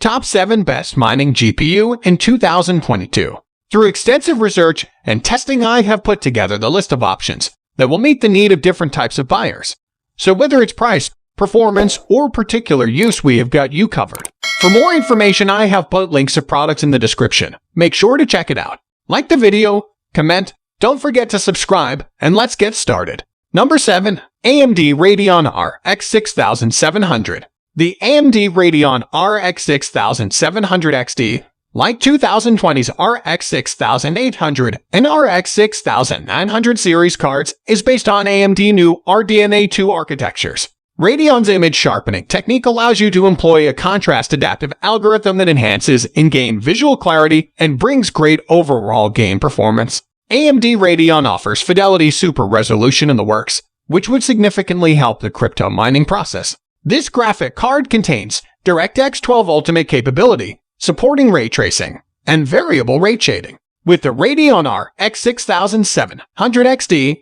Top 7 Best Mining GPU in 2022. Through extensive research and testing, I have put together the list of options that will meet the need of different types of buyers. So whether it's price, performance, or particular use, we have got you covered. For more information, I have put links to products in the description. Make sure to check it out. Like the video, comment, don't forget to subscribe, and let's get started. Number 7. AMD Radeon RX 6700. The AMD Radeon RX 6700 XT, like 2020's RX 6800 and RX 6900 series cards, is based on AMD new RDNA 2 architectures. Radeon's image sharpening technique allows you to employ a contrast adaptive algorithm that enhances in-game visual clarity and brings great overall game performance. AMD Radeon offers Fidelity Super Resolution in the works, which would significantly help the crypto mining process. This graphic card contains DirectX 12 Ultimate capability, supporting ray tracing and variable rate shading. With the Radeon RX 6700 XT,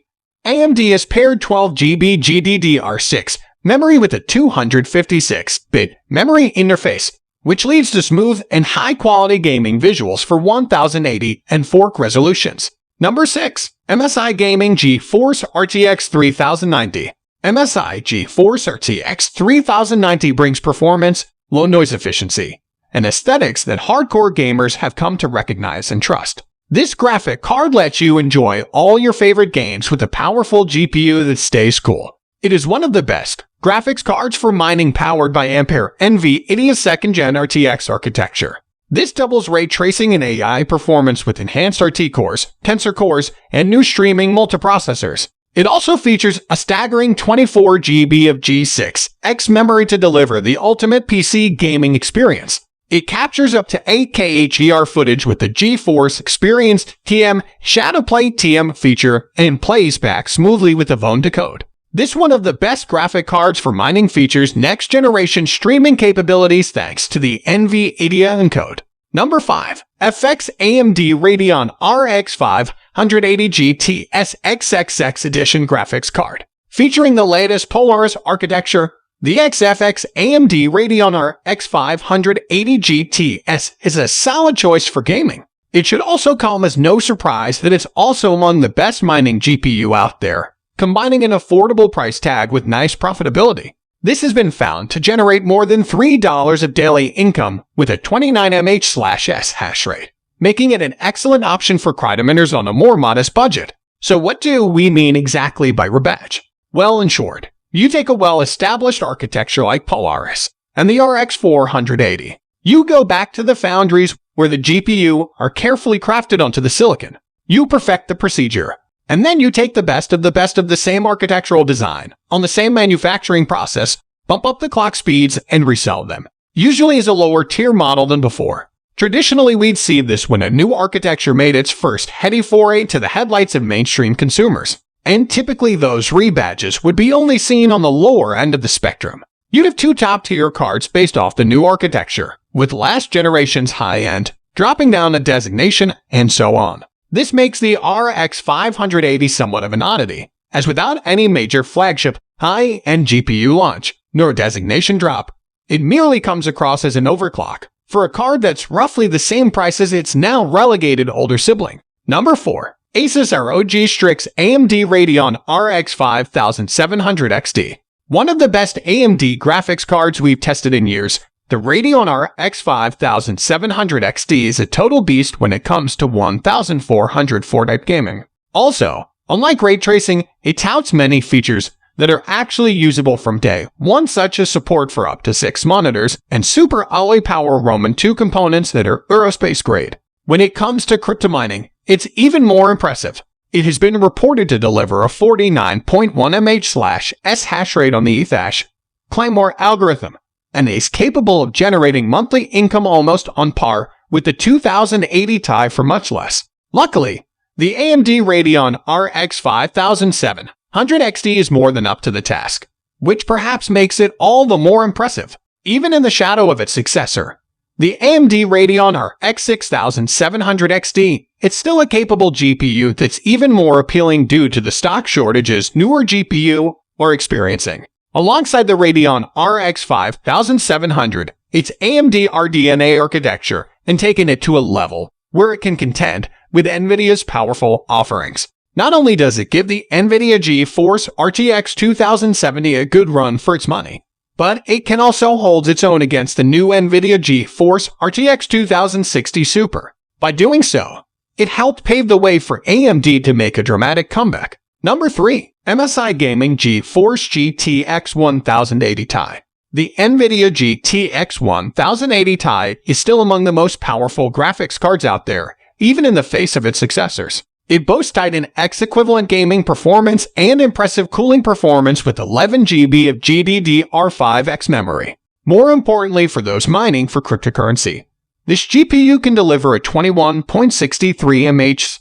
AMD has paired 12GB GDDR6 memory with a 256-bit memory interface, which leads to smooth and high-quality gaming visuals for 1080 and 4K resolutions. Number 6. MSI Gaming GeForce RTX 3090. MSI GeForce RTX 3090 brings performance, low noise efficiency, and aesthetics that hardcore gamers have come to recognize and trust. This graphic card lets you enjoy all your favorite games with a powerful GPU that stays cool. It is one of the best graphics cards for mining, powered by Ampere Nvidia's 2nd Gen RTX architecture. This doubles ray tracing and AI performance with enhanced RT cores, tensor cores, and new streaming multiprocessors. It also features a staggering 24GB of G6X memory to deliver the ultimate PC gaming experience. It captures up to 8K HDR footage with the GeForce Experienced TM Shadowplay TM feature and plays back smoothly with the phone decode. This one of the best graphic cards for mining features next-generation streaming capabilities thanks to the Nvidia encode. Number 5. XFX AMD Radeon RX 580 GTS XFX Edition graphics card. Featuring the latest Polaris architecture, the XFX AMD Radeon RX 580 GTS is a solid choice for gaming. It should also come as no surprise that it's also among the best mining GPU out there, combining an affordable price tag with nice profitability. This has been found to generate more than $3 of daily income with a 29 mAh/s hash rate, making it an excellent option for crypto miners on a more modest budget. So what do we mean exactly by rebadge? Well, in short, you take a well-established architecture like Polaris and the RX 480. You go back to the foundries where the GPU are carefully crafted onto the silicon. You perfect the procedure, and then you take the best of the same architectural design on the same manufacturing process, bump up the clock speeds, and resell them, usually as a lower tier model than before. Traditionally, we'd see this when a new architecture made its first heady foray to the headlights of mainstream consumers, and typically those rebadges would be only seen on the lower end of the spectrum. You'd have two top-tier cards based off the new architecture, with last generation's high-end dropping down a designation, and so on. This makes the RX 580 somewhat of an oddity, as without any major flagship high-end GPU launch, nor designation drop, it merely comes across as an overclock for a card that's roughly the same price as its now relegated older sibling. Number 4. Asus ROG Strix AMD Radeon RX 5700 XT. One of the best AMD graphics cards we've tested in years, the Radeon RX 5700 XT is a total beast when it comes to 1440 gaming. Also, unlike ray tracing, it touts many features that are actually usable from day one, such as support for up to 6 monitors and Super Alloy Power Roman 2 components that are aerospace grade. When it comes to crypto mining, it's even more impressive. It has been reported to deliver a 49.1 mAh/s hash rate on the Ethash Claymore algorithm, and is capable of generating monthly income almost on par with the 2080 Ti for much less. Luckily, the AMD Radeon RX 5700 XT is more than up to the task, which perhaps makes it all the more impressive. Even in the shadow of its successor, the AMD Radeon RX 6700 XT, it's still a capable GPU that's even more appealing due to the stock shortages newer GPU are experiencing. Alongside the Radeon RX 5700, its AMD RDNA architecture and taken it to a level where it can contend with Nvidia's powerful offerings. Not only does it give the Nvidia GeForce RTX 2070 a good run for its money, but it can also hold its own against the new Nvidia GeForce RTX 2060 Super. By doing so, it helped pave the way for AMD to make a dramatic comeback. Number 3. MSI Gaming GeForce GTX 1080 Ti. The Nvidia GTX 1080 Ti is still among the most powerful graphics cards out there, even in the face of its successors. It boasts Titan X equivalent gaming performance and impressive cooling performance with 11 GB of GDDR5X memory. More importantly for those mining for cryptocurrency, this GPU can deliver a 21.63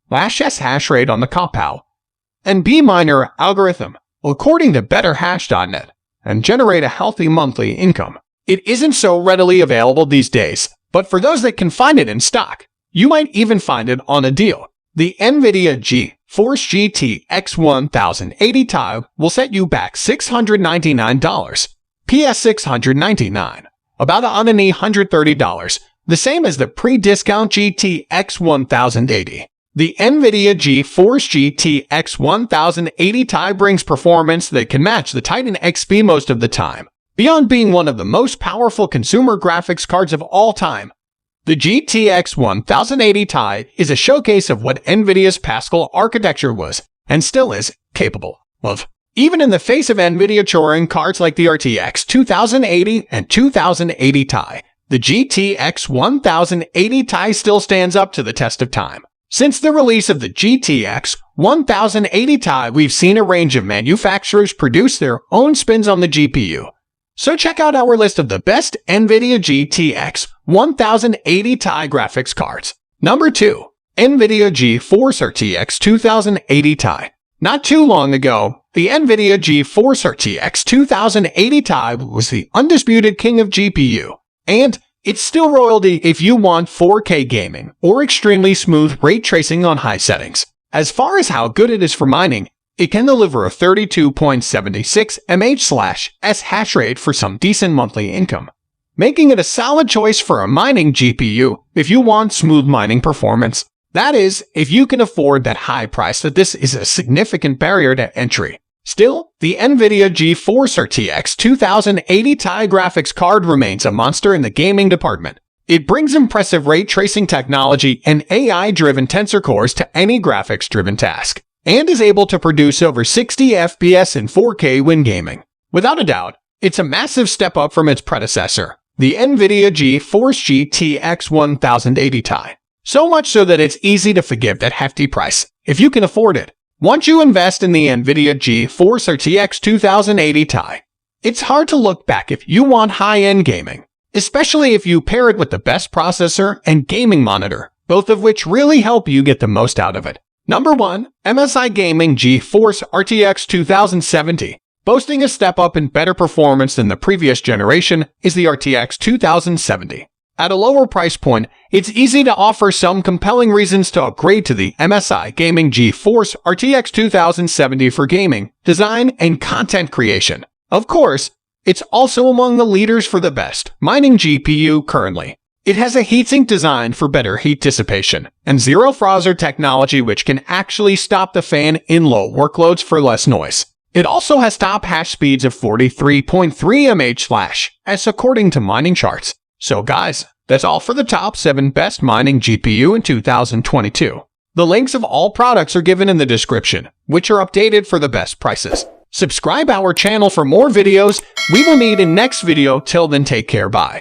mH/s hash rate on the Compow and B miner algorithm, according to BetterHash.net, and generate a healthy monthly income. It isn't so readily available these days, but for those that can find it in stock, you might even find it on a deal. The Nvidia GeForce GTX 1080 Ti will set you back $699, PS $699, about $130, the same as the pre-discount GTX 1080. The Nvidia GeForce GTX 1080 Ti brings performance that can match the Titan XP most of the time. Beyond being one of the most powerful consumer graphics cards of all time, the GTX 1080 Ti is a showcase of what Nvidia's Pascal architecture was, and still is, capable of. Even in the face of Nvidia touring cards like the RTX 2080 and 2080 Ti, the GTX 1080 Ti still stands up to the test of time. Since the release of the GTX 1080 Ti, we've seen a range of manufacturers produce their own spins on the GPU. So check out our list of the best Nvidia GTX 1080 Ti graphics cards. Number 2. Nvidia GeForce RTX 2080 Ti. Not too long ago, the Nvidia GeForce RTX 2080 Ti was the undisputed king of GPU, and it's still royalty if you want 4K gaming or extremely smooth ray tracing on high settings. As far as how good it is for mining, it can deliver a 32.76 mH/s hash rate for some decent monthly income, making it a solid choice for a mining GPU if you want smooth mining performance. That is, if you can afford that high price. That this is a significant barrier to entry. Still, the Nvidia GeForce RTX 2080 Ti graphics card remains a monster in the gaming department. It brings impressive ray tracing technology and AI-driven tensor cores to any graphics-driven task, and is able to produce over 60 FPS in 4K when gaming. Without a doubt, it's a massive step up from its predecessor, the Nvidia GeForce GTX 1080 Ti. So much so that it's easy to forgive that hefty price, if you can afford it. Once you invest in the Nvidia GeForce RTX 2080 Ti, it's hard to look back if you want high-end gaming, especially if you pair it with the best processor and gaming monitor, both of which really help you get the most out of it. Number 1. MSI Gaming GeForce RTX 2070. Boasting a step up in better performance than the previous generation is the RTX 2070. At a lower price point, it's easy to offer some compelling reasons to upgrade to the MSI Gaming GeForce RTX 2070 for gaming, design, and content creation. Of course, it's also among the leaders for the best mining GPU currently. It has a heatsink designed for better heat dissipation, and zero frozer technology which can actually stop the fan in low workloads for less noise. It also has top hash speeds of 43.3 mH/s according to mining charts. So guys, that's all for the top 7 best mining GPU in 2022. The links of all products are given in the description, which are updated for the best prices. Subscribe our channel for more videos we will need in next video. Till then, take care, bye.